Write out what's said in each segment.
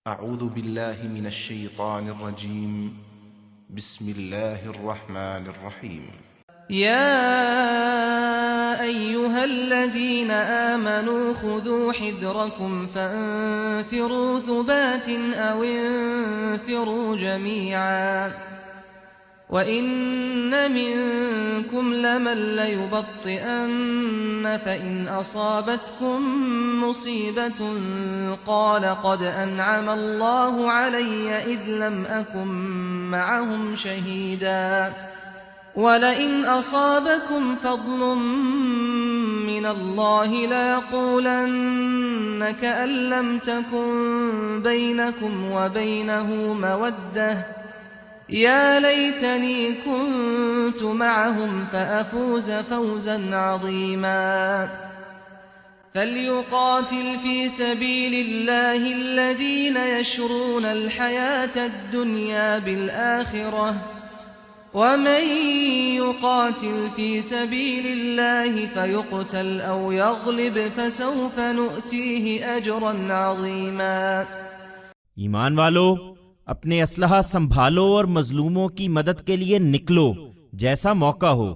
أعوذ بالله من الشيطان الرجيم. بسم الله الرحمن الرحيم. يا أيها الذين آمنوا خذوا حذركم فانفروا ثبات أو انفروا جميعا وإن منكم لمن ليبطئن فإن أصابتكم مصيبة قال قد أنعم الله علي إذ لم أكن معهم شهيدا ولئن أصابكم فضل من الله ليقولن كأن لم تكن بينكم وبينه مودة يا ليتني كنت معهم فأفوز فوزا عظيما فليقاتل في سبيل الله الذين يشرون الحياة الدنيا بالآخرة ومن يقاتل في سبيل الله فيقتل أو يغلب فسوف نؤتيه أجرا عظيما ایمان والو، اپنے اسلحہ سنبھالو اور مظلوموں کی مدد کے لیے نکلو جیسا موقع ہو،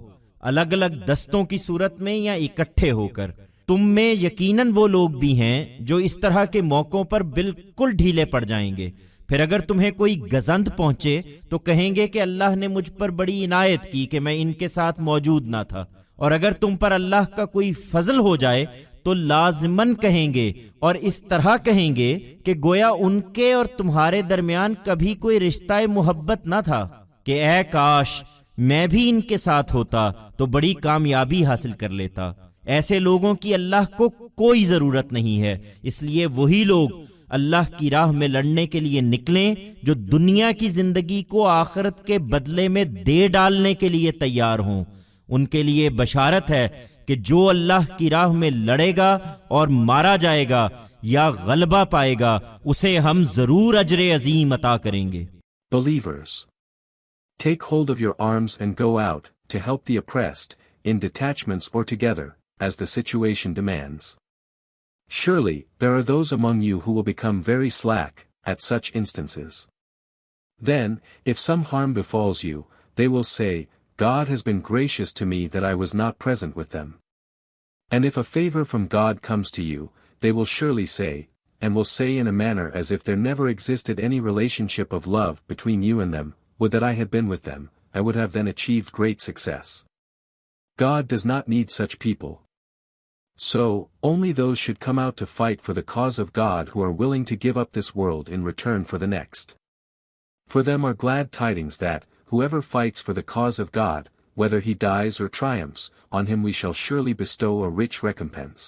الگ الگ دستوں کی صورت میں یا اکٹھے ہو کر۔ تم میں یقیناً وہ لوگ بھی ہیں جو اس طرح کے موقعوں پر بالکل ڈھیلے پڑ جائیں گے، پھر اگر تمہیں کوئی گزند پہنچے تو کہیں گے کہ اللہ نے مجھ پر بڑی عنایت کی کہ میں ان کے ساتھ موجود نہ تھا، اور اگر تم پر اللہ کا کوئی فضل ہو جائے تو لازماً کہیں گے اور اس طرح کہیں گے کہ گویا ان کے اور تمہارے درمیان کبھی کوئی رشتہ محبت نہ تھا، کہ اے کاش میں بھی ان کے ساتھ ہوتا تو بڑی کامیابی حاصل کر لیتا۔ ایسے لوگوں کی اللہ کو کوئی ضرورت نہیں ہے، اس لیے وہی لوگ اللہ کی راہ میں لڑنے کے لیے نکلیں جو دنیا کی زندگی کو آخرت کے بدلے میں دے ڈالنے کے لیے تیار ہوں۔ ان کے لیے بشارت ہے کہ جو اللہ کی راہ میں لڑے گا اور مارا جائے گا یا غلبہ پائے گا اسے ہم ضرور اجر عظیم عطا کریں گے۔ Believers, take hold of your arms and go out to help the oppressed, in detachments or together, as the situation demands. Surely, there are those among you who will become very slack at such instances. Then, if some harm befalls you, they will say, God has been gracious to me that I was not present with them. And if a favor from God comes to you, they will surely say, and will say in a manner as if there never existed any relationship of love between you and them, would that I had been with them, I would have then achieved great success. God does not need such people. So, only those should come out to fight for the cause of God who are willing to give up this world in return for the next. For them are glad tidings that, whoever fights for the cause of God, whether he dies or triumphs, on him we shall surely bestow a rich recompense.